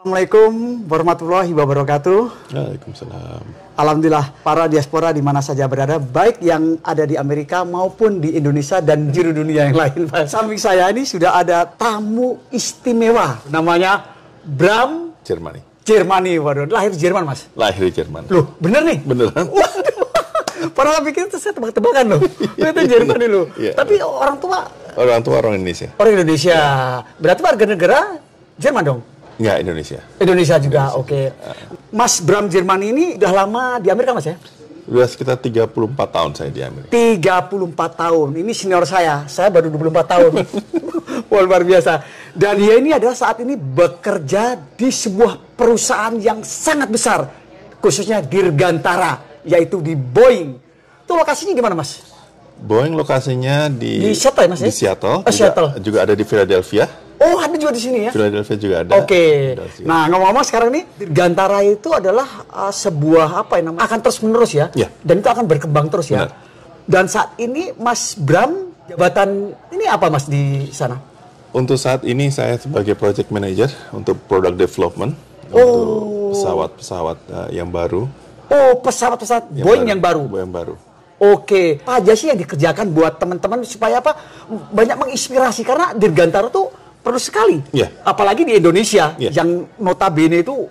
Assalamualaikum warahmatullahi wabarakatuh. Waalaikumsalam. Alhamdulillah para diaspora di mana saja berada, baik yang ada di Amerika maupun di Indonesia dan di dunia yang lain. Samping saya ini sudah ada tamu istimewa, namanya Bram Jermani. Waduh, lahir di Jerman, Mas? Lahir di Jerman. Loh, bener nih? Beneran. Para pikir itu saya tebak-tebakan loh. Itu Jerman loh. Yeah. Tapi orang tua orang Indonesia. Orang Indonesia. Berarti warga negara Jerman dong? Enggak, Indonesia. Indonesia juga, oke. Mas Bram Jermani ini udah lama di Amerika, Mas ya? Udah sekitar 34 tahun saya di Amerika. 34 tahun. Ini senior saya baru 24 tahun. Wah, luar biasa. Dan dia ini adalah saat ini bekerja di sebuah perusahaan yang sangat besar, khususnya Dirgantara, yaitu di Boeing. Itu lokasinya di mana, Mas? Boeing lokasinya di Seattle, Mas ya? Di Seattle. Seattle. Juga ada di Philadelphia. Oh, ada juga di sini ya? Philadelphia juga ada. Oke. Nah, ngomong-ngomong sekarang ini Dirgantara itu adalah sebuah apa yang namanya akan terus menerus ya? Ya. Dan itu akan berkembang terus ya. Benar. Dan saat ini Mas Bram jabatan ini apa, Mas, di sana? Untuk saat ini saya sebagai project manager untuk product development untuk pesawat-pesawat yang baru. Oh, pesawat-pesawat Boeing yang baru. Boeing baru. Oke. Apa aja sih yang dikerjakan buat teman-teman supaya apa? Banyak menginspirasi karena Dirgantara tuh perlu sekali. Yeah. Apalagi di Indonesia yang notabene itu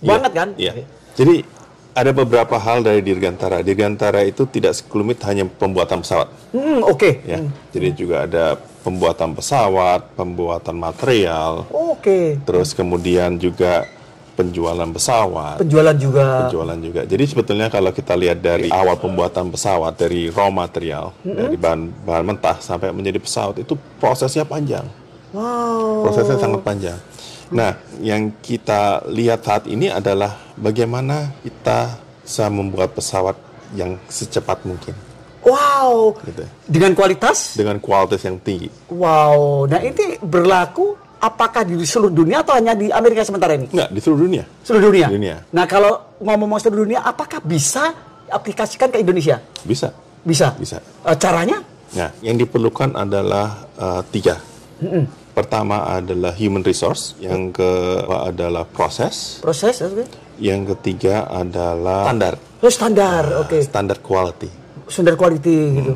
banget kan? Iya. Jadi ada beberapa hal dari Dirgantara. Dirgantara itu tidak sekelumit hanya pembuatan pesawat. Oke. Ya. Jadi juga ada pembuatan pesawat, pembuatan material. Oke. Terus kemudian juga penjualan pesawat. Penjualan juga. Jadi sebetulnya kalau kita lihat dari awal pembuatan pesawat, dari raw material, dari bahan mentah sampai menjadi pesawat, itu prosesnya panjang. Wow. Prosesnya sangat panjang. Nah, yang kita lihat saat ini adalah bagaimana kita bisa membuat pesawat yang secepat mungkin. Wow. Gitu. Dengan kualitas? Dengan kualitas yang tinggi. Wow. Nah, ini berlaku apakah di seluruh dunia atau hanya di Amerika sementara ini? Enggak, di seluruh dunia. Seluruh dunia? Dunia. Nah, kalau ngomong seluruh dunia, apakah bisa aplikasikan ke Indonesia? Bisa. Bisa? Bisa. Caranya? Nah, yang diperlukan adalah 3. Pertama adalah human resource, yang kedua adalah proses, yang ketiga adalah standar. Oh, standar, oke. Standar quality. Standar quality gitu.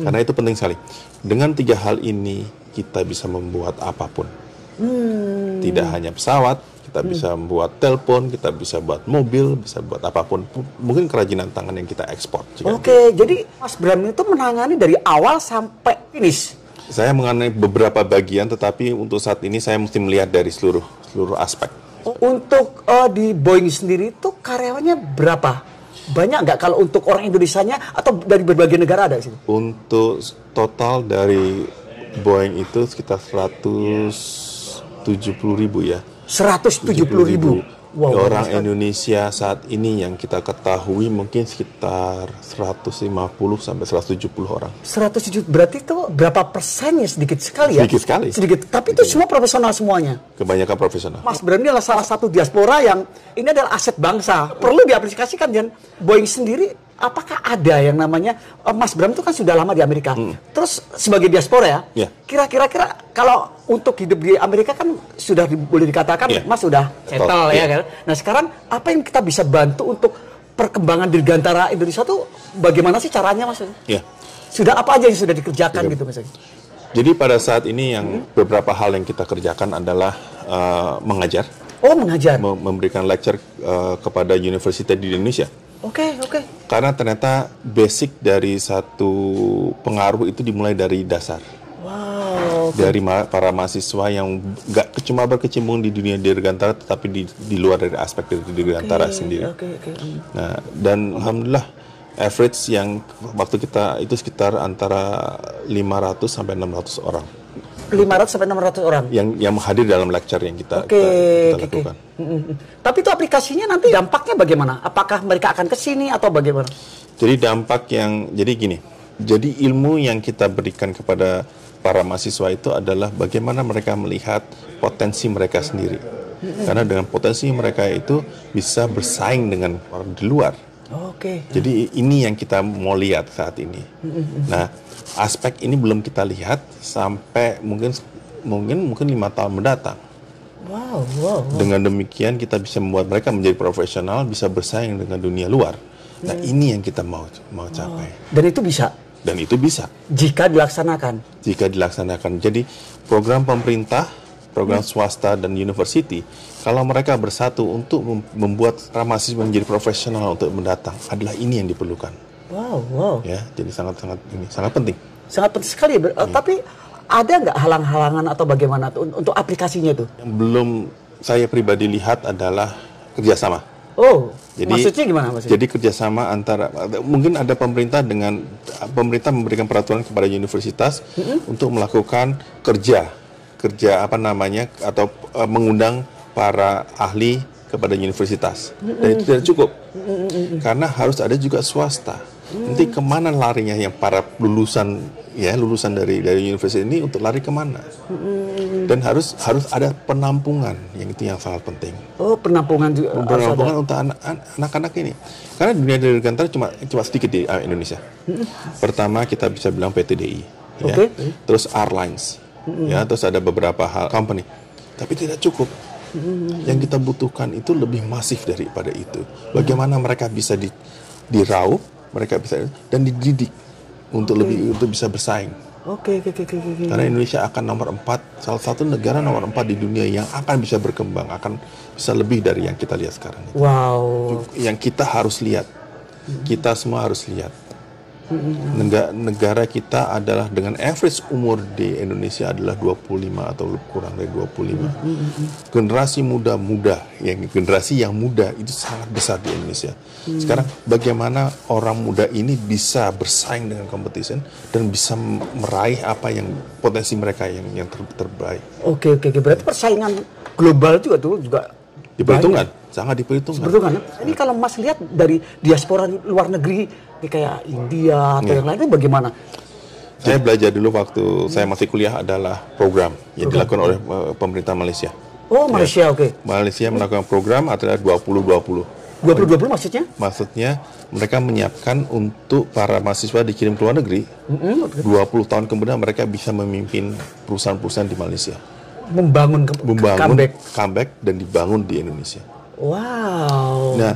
Karena itu penting sekali. Dengan 3 hal ini kita bisa membuat apapun. Tidak hanya pesawat, kita bisa membuat telepon, kita bisa buat mobil, bisa buat apapun. Mungkin kerajinan tangan yang kita ekspor. Oke, jadi Mas Bram itu menangani dari awal sampai finish. Saya mengenai beberapa bagian, tetapi untuk saat ini saya mesti melihat dari seluruh aspek. Untuk di Boeing sendiri itu karyawannya berapa? Banyak nggak kalau untuk orang Indonesianya atau dari berbagai negara ada sih? Untuk total dari Boeing itu sekitar 170.000 ya. 170.000. Wow, orang Indonesia saat ini yang kita ketahui mungkin sekitar 150 sampai 170 orang. 170 berarti itu berapa persennya? Sedikit sekali ya? Sedikit sekali. Sedikit. Tapi itu semua profesional semuanya. Kebanyakan profesional. Mas Bram ini adalah salah satu diaspora yang ini adalah aset bangsa. Perlu diaplikasikan. Dan Boeing sendiri, apakah ada yang namanya Mas Bram itu kan sudah lama di Amerika. Terus sebagai diaspora ya, kira-kira kalau untuk hidup di Amerika kan sudah boleh dikatakan Mas sudah settle ya kan. Nah sekarang apa yang kita bisa bantu untuk perkembangan Dirgantara Indonesia tuh bagaimana sih caranya, Mas? Sudah apa aja yang sudah dikerjakan gitu misalnya? Jadi pada saat ini yang beberapa hal yang kita kerjakan adalah mengajar. Oh, mengajar. Memberikan lecture kepada universitas di Indonesia. Oke. Karena ternyata basic dari satu pengaruh itu dimulai dari dasar. Wow. Dari para mahasiswa yang nggak cuma berkecimpung di dunia Dirgantara, tetapi di luar dari aspek dari Dirgantara sendiri. Nah, dan alhamdulillah average yang waktu kita itu sekitar antara 500 sampai 600 orang. 500 sampai 600 orang yang hadir dalam lecture yang kita lakukan. Tapi itu aplikasinya nanti dampaknya bagaimana? Apakah mereka akan ke sini atau bagaimana? Jadi jadi gini. Jadi ilmu yang kita berikan kepada para mahasiswa itu adalah bagaimana mereka melihat potensi mereka sendiri. Karena dengan potensi mereka itu bisa bersaing dengan orang di luar. Jadi ini yang kita mau lihat saat ini. Nah, aspek ini belum kita lihat sampai mungkin 5 tahun mendatang. Wow. Dengan demikian kita bisa membuat mereka menjadi profesional, bisa bersaing dengan dunia luar. Nah, ini yang kita mau capai. Dan itu bisa? Dan itu bisa. Jika dilaksanakan? Jika dilaksanakan. Jadi program pemerintah, program swasta dan university, kalau mereka bersatu untuk membuat para mahasiswa menjadi profesional untuk mendatang, adalah ini yang diperlukan. Wow. Ya, jadi sangat penting. Sangat penting sekali. Tapi ada nggak halang-halangan atau bagaimana untuk aplikasinya itu? Yang belum saya pribadi lihat adalah kerjasama. Maksudnya gimana? Jadi kerjasama antara, mungkin ada pemerintah memberikan peraturan kepada universitas untuk melakukan kerja atau mengundang para ahli kepada universitas. Dan itu tidak cukup, karena harus ada juga swasta. Nanti kemana larinya yang para lulusan dari universitas ini untuk lari kemana? Dan harus ada penampungan, yang itu yang sangat penting. Penampungan juga. Penampungan untuk anak-anak ini. Karena dunia dirgantara cuma sedikit di Indonesia. Pertama kita bisa bilang PTDI, ya. Terus Airlines, ya. Terus ada beberapa hal company, tapi tidak cukup. Yang kita butuhkan itu lebih masif daripada itu. Bagaimana mereka bisa diraup, mereka bisa dan dididik untuk bisa bersaing. Karena Indonesia akan nomor 4, salah satu negara nomor 4 di dunia yang akan bisa berkembang, akan bisa lebih dari yang kita lihat sekarang. Wow. Yang kita harus lihat, kita semua harus lihat. Negara kita adalah dengan average umur di Indonesia adalah 25 atau kurang dari 25. Generasi muda, generasi yang muda itu sangat besar di Indonesia. Sekarang bagaimana orang muda ini bisa bersaing dengan competition dan bisa meraih apa yang potensi mereka yang terbaik. Oke. Berarti persaingan global juga diperhitungkan, sangat diperhitungkan. Ini kalau Mas lihat dari diaspora luar negeri kayak India atau yang lain itu bagaimana? Saya belajar dulu waktu saya masih kuliah adalah program yang dilakukan oleh pemerintah Malaysia. Malaysia, Malaysia melakukan program adalah 2020. 2020 maksudnya? Maksudnya mereka menyiapkan untuk para mahasiswa dikirim ke luar negeri. 20 tahun kemudian mereka bisa memimpin perusahaan-perusahaan di Malaysia. Membangun comeback dan dibangun di Indonesia. Wow. Nah,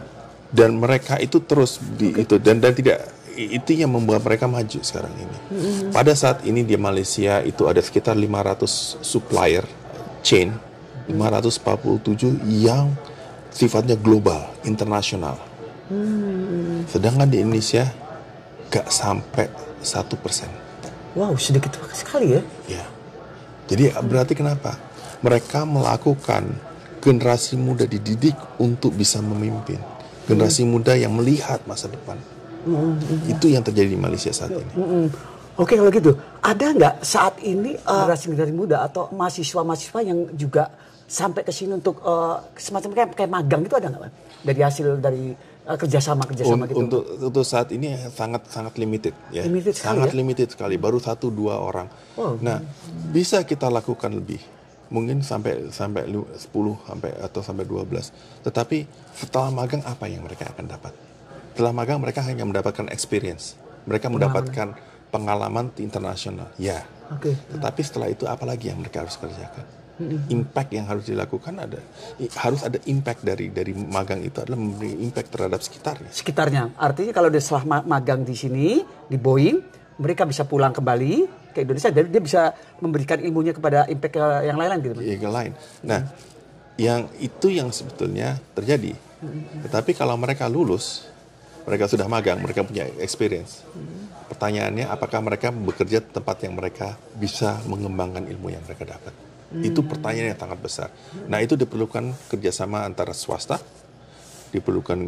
dan mereka itu terus dan tidak itu yang membuat mereka maju sekarang ini. Pada saat ini di Malaysia itu ada sekitar 500 supplier chain, 547 yang sifatnya global, internasional. Sedangkan di Indonesia gak sampai 1%. Wow, sedikit sekali ya? Ya. Jadi berarti kenapa? Mereka melakukan generasi muda dididik untuk bisa memimpin. Generasi muda yang melihat masa depan. Itu yang terjadi di Malaysia saat ini. Oke, kalau gitu, ada nggak saat ini generasi muda atau mahasiswa-mahasiswa yang juga sampai ke sini untuk semacam kayak magang gitu, ada nggak, dari hasil dari kerjasama gitu? Untuk saat ini sangat limited, ya. Limited sekali, baru 1-2 orang. Nah, bisa kita lakukan lebih. Mungkin sampai 10 atau sampai 12. Tetapi setelah magang apa yang mereka akan dapat? Setelah magang mereka hanya mendapatkan experience. Mereka mendapatkan pengalaman internasional. Ya. Tetapi setelah itu apa lagi yang mereka harus kerjakan? Impact yang harus dilakukan harus ada impact dari magang itu adalah memberi impact terhadap sekitarnya. Artinya kalau dia setelah magang di sini di Boeing, mereka bisa pulang kembali ke Indonesia dan dia bisa memberikan ilmunya kepada impact yang lain gitu. Yang lain. Nah, yang sebetulnya terjadi. Tetapi kalau mereka lulus, mereka sudah magang, mereka punya experience. Pertanyaannya, apakah mereka bekerja di tempat yang mereka bisa mengembangkan ilmu yang mereka dapat? Itu pertanyaan yang sangat besar. Nah, itu diperlukan kerjasama antara swasta, diperlukan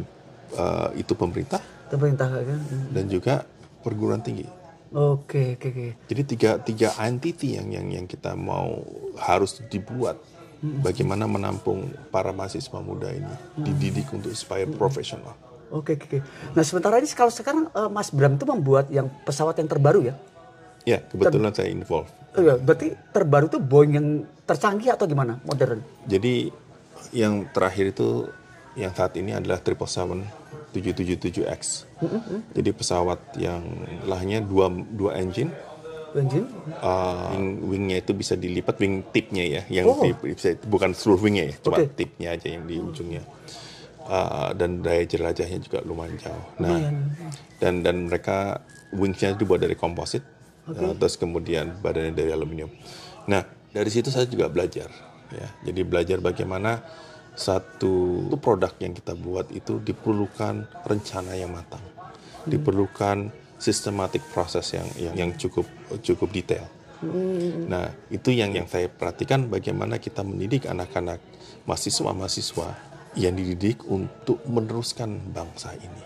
itu pemerintah kan? Dan juga perguruan tinggi. Oke. Jadi tiga entity yang kita mau harus dibuat. Bagaimana menampung para mahasiswa muda ini, dididik untuk supaya profesional. Oke. Nah, sementara ini kalau sekarang Mas Bram itu membuat yang pesawat yang terbaru ya? Ya, kebetulan saya involved. Berarti terbaru itu Boeing yang tercanggih atau gimana? Modern? Jadi yang terakhir itu yang saat ini adalah 777X. Jadi pesawat yang lahirnya dua engine, Engine? Wingnya itu bisa dilipat, wing tipnya ya, yang bukan seluruh wingnya ya, cuma tipnya aja yang di ujungnya. Dan daya jelajahnya juga lumayan jauh. Nah, dan mereka wingsnya dibuat dari komposit, terus kemudian badannya dari aluminium. Nah, dari situ saya juga belajar, ya. Jadi belajar bagaimana satu produk yang kita buat itu diperlukan rencana yang matang, diperlukan sistematik proses yang cukup detail. Nah, itu yang saya perhatikan, bagaimana kita mendidik anak-anak mahasiswa yang dididik untuk meneruskan bangsa ini.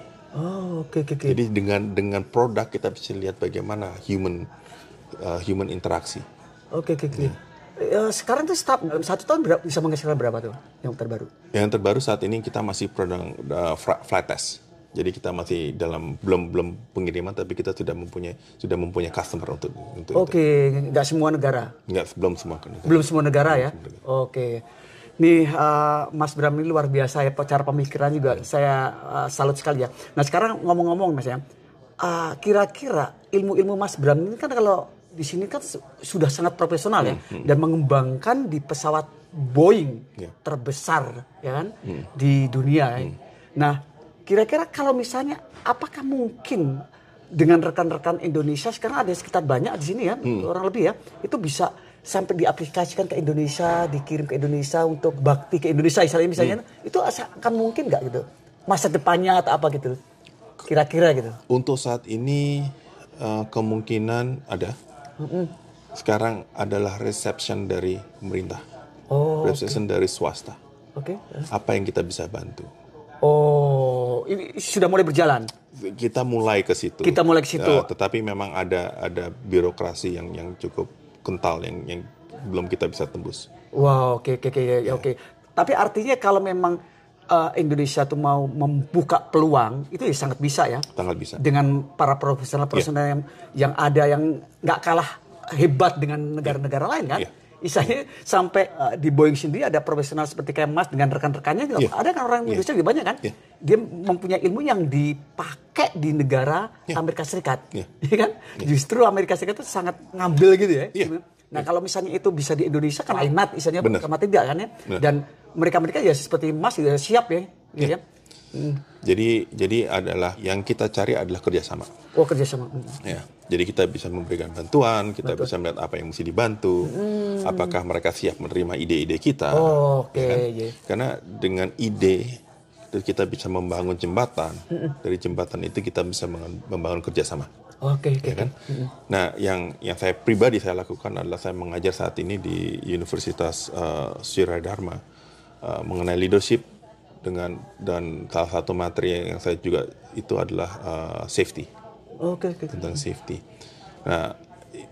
Oke. Jadi dengan produk kita bisa lihat bagaimana human interaksi. Oke. Sekarang tuh satu tahun bisa menghasilkan berapa tuh yang terbaru? Yang terbaru saat ini kita masih produk flight test. Jadi kita masih belum pengiriman, tapi kita sudah mempunyai customer untuk itu. Oke, nggak semua negara? Belum semua negara. Belum semua negara ya? Oke. Nih Mas Bram ini luar biasa ya, cara pemikiran juga saya salut sekali ya. Nah sekarang ngomong-ngomong Mas ya, kira-kira ilmu-ilmu Mas Bram ini kan kalau di sini kan sudah sangat profesional ya, dan mengembangkan di pesawat Boeing terbesar ya kan di dunia. Nah kira-kira kalau misalnya apakah mungkin dengan rekan-rekan Indonesia sekarang ada sekitar banyak di sini ya, orang lebih ya, itu bisa sampai diaplikasikan ke Indonesia, dikirim ke Indonesia untuk bakti ke Indonesia misalnya, itu akan mungkin nggak gitu masa depannya atau apa gitu kira-kira gitu? Untuk saat ini kemungkinan ada. Sekarang adalah reception dari pemerintah, reception dari swasta. Apa yang kita bisa bantu? Ini sudah mulai berjalan. Kita mulai ke situ. Tetapi memang ada birokrasi yang cukup kental yang belum kita bisa tembus. Wow, oke. Tapi artinya kalau memang Indonesia tuh mau membuka peluang, itu ya sangat bisa ya. Sangat bisa. Dengan para profesional yang ada yang nggak kalah hebat dengan negara-negara lain kan. Misalnya sampai di Boeing sendiri ada profesional seperti kayak Mas dengan rekan-rekannya juga. Ada kan orang Indonesia juga banyak kan. Dia mempunyai ilmu yang dipakai di negara Amerika Serikat. Kan? Justru Amerika Serikat itu sangat ngambil gitu ya. Nah kalau misalnya itu bisa di Indonesia kan not misalnya sama tidak kan ya. Dan mereka ya seperti Mas sudah siap ya. Gitu ya. Jadi adalah yang kita cari adalah kerjasama. Kerjasama. Ya. Jadi kita bisa memberikan bantuan, kita bisa melihat apa yang mesti dibantu, apakah mereka siap menerima ide-ide kita. Karena dengan ide kita bisa membangun jembatan, dari jembatan itu kita bisa membangun kerjasama. Kan? Nah, yang saya pribadi saya lakukan adalah saya mengajar saat ini di Universitas Sri Dharma mengenai leadership dan salah satu materi yang saya juga itu adalah safety. Tentang safety. Nah,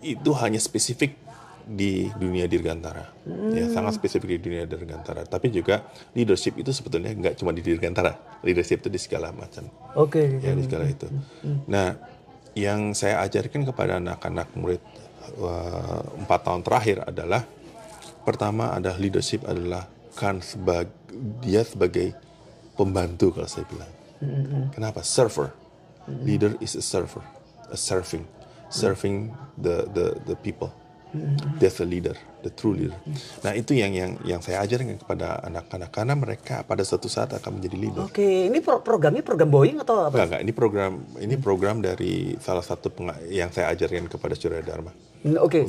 itu hanya spesifik di dunia dirgantara, ya sangat spesifik di dunia dirgantara. Tapi juga leadership itu sebetulnya nggak cuma di dirgantara, leadership itu di segala macam. Ya di segala itu. Nah, yang saya ajarkan kepada anak-anak murid 4 tahun terakhir adalah pertama adalah leadership adalah dia sebagai pembantu kalau saya bilang. Kenapa? Server. Leader is a server, serving the people. That's the leader, the true leader. Nah itu yang saya ajarkan kepada anak-anak karena mereka pada suatu saat akan menjadi leader. Ini programnya program Boeing atau apa? Enggak, ini program dari salah satu yang saya ajarkan kepada Surya Dharma.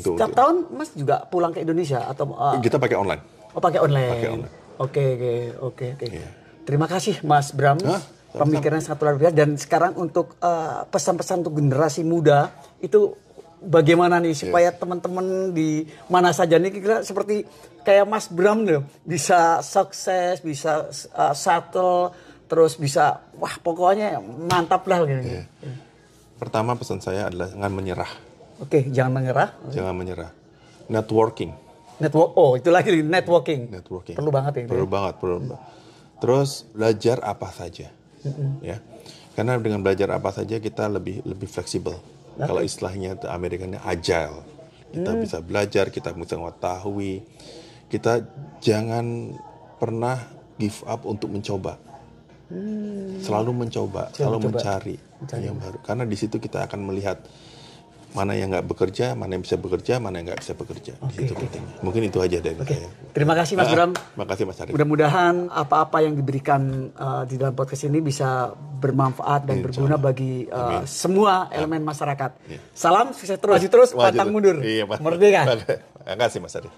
Setiap tahun Mas juga pulang ke Indonesia atau? Kita pakai online. Pakai online. Oke. Terima kasih Mas Bram. Pemikirannya sangat luar biasa. Dan sekarang untuk pesan-pesan untuk generasi muda itu bagaimana nih supaya teman-teman di mana saja nih kira seperti kayak Mas Bram nih bisa sukses, bisa settle, terus bisa pokoknya mantap lah gitu. Pertama pesan saya adalah jangan menyerah. Jangan menyerah. Jangan menyerah. Networking. Itu lagi networking. Perlu banget ya. Perlu banget. Terus belajar apa saja. Ya, karena dengan belajar apa saja kita lebih fleksibel. Kalau istilahnya Amerikanya agile, kita bisa belajar, kita bisa mengetahui. Kita jangan pernah give up untuk mencoba. Selalu mencoba, selalu mencari yang baru. Karena di situ kita akan melihat mana yang nggak bekerja, mana yang bisa bekerja, mana yang nggak bisa bekerja. Itu pentingnya. Mungkin itu aja dari saya. Terima kasih Mas Bram. Terima kasih Mas Arief. Mudah-mudahan apa-apa yang diberikan di dalam podcast ini bisa bermanfaat dan berguna bagi semua elemen masyarakat. Salam sukses terus, maju terus, pantang mundur. Iya, Merdeka. Terima kasih Mas Arief.